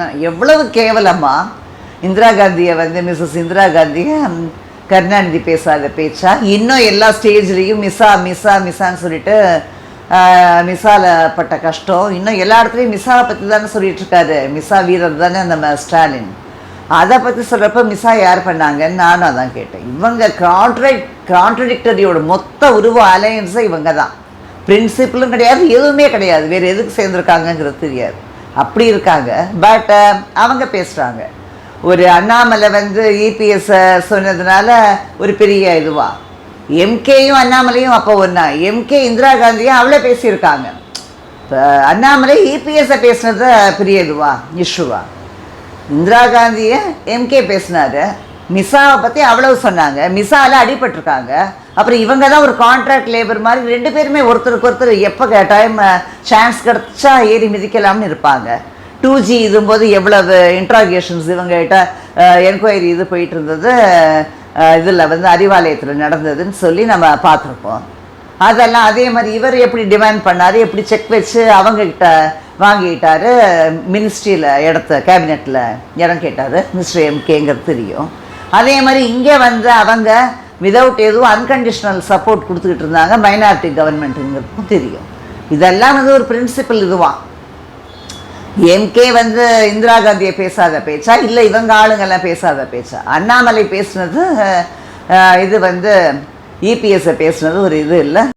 எவ்வளவு கேவலமா இந்திரா காந்தியை வந்து மிஸ்ஸஸ் இந்திரா காந்தியை கருணாநிதி பேசாத பேச்சா. இன்னும் எல்லா ஸ்டேஜ்லேயும் மிஸ்ஸான்னு சொல்லிட்டு மிஸ்ஸால பட்ட கஷ்டம் இன்னும் எல்லா இடத்துலையும் மிஸ்ஸாவை பற்றி தானே சொல்லிட்டு இருக்காரு. மிஸ்ஸா வீரர் தானே நம்ம ஸ்டாலின். அதை பற்றி சொல்கிறப்ப மிஸ்ஸா யார் பண்ணாங்கன்னு நானும் அதான் கேட்டேன். இவங்க கான்ட்ரடிக்டரியோட மொத்த உருவ அலையன்ஸை இவங்க தான். பிரின்சிபிளும் கிடையாது, எதுவுமே கிடையாது. வேறு எதுக்கு சேர்ந்துருக்காங்கங்கிறது தெரியாது. அப்படி இருக்காங்க. பட் அவங்க பேசுகிறாங்க. ஒரு அண்ணாமலை வந்து இபிஎஸ் சொன்னதுனால ஒரு பெரிய இதுவா. எம்கேயும் அண்ணாமலையும் அப்போ ஒன்றா. எம்கே இந்திரா காந்தியும் அவளே பேசியிருக்காங்க. இப்போ அண்ணாமலை இபிஎஸ்ஸை பேசுனது பெரிய இதுவா இஷ்யூவா. இந்திரா காந்தியை எம்கே பேசினாரு. மிஸ்ஸாவை பற்றி அவ்வளவு சொன்னாங்க. மிஸ்ஸாவில் அடிபட்டிருக்காங்க. அப்புறம் இவங்க தான் ஒரு கான்ட்ராக்ட் லேபர் மாதிரி ரெண்டு பேருமே ஒருத்தருக்கு ஒருத்தர் எப்போ டைம் சான்ஸ் கிடச்சா ஏறி மிதிக்கலாம்னு இருப்பாங்க. 2G இதும்போது எவ்வளவு இன்ட்ராகேஷன்ஸ் இவங்ககிட்ட என்கொயரி இது போயிட்டு இருந்தது. இதில் வந்து அறிவாலயத்தில் நடந்ததுன்னு சொல்லி நம்ம பார்த்துருப்போம். அதெல்லாம் அதே மாதிரி இவர் எப்படி டிமாண்ட் பண்ணார், எப்படி செக் வச்சு அவங்கக்கிட்ட வாங்கிட்டார். மினிஸ்ட்ரியில் இடத்த கேபினெட்டில் இடம் கேட்டார் மிஸ்டர் எம்கேங்கிறது தெரியும். அதே மாதிரி இங்கே வந்து அவங்க விதவுட் எதுவும் அன்கண்டிஷனல் சப்போர்ட் கொடுத்துக்கிட்டு இருந்தாங்க மைனாரிட்டி கவர்மெண்ட்டுங்கிறதுக்கும் தெரியும். இதெல்லாம் வந்து ஒரு பிரின்சிபல் இதுவான். எம்கே வந்து இந்திரா காந்தியை பேசாத பேச்சா, இல்லை இவங்க ஆளுங்கெல்லாம் பேசாத பேச்சா. அண்ணாமலை பேசுனது இது வந்து இபிஎஸ்ஸை பேசுனது ஒரு இது இல்லை.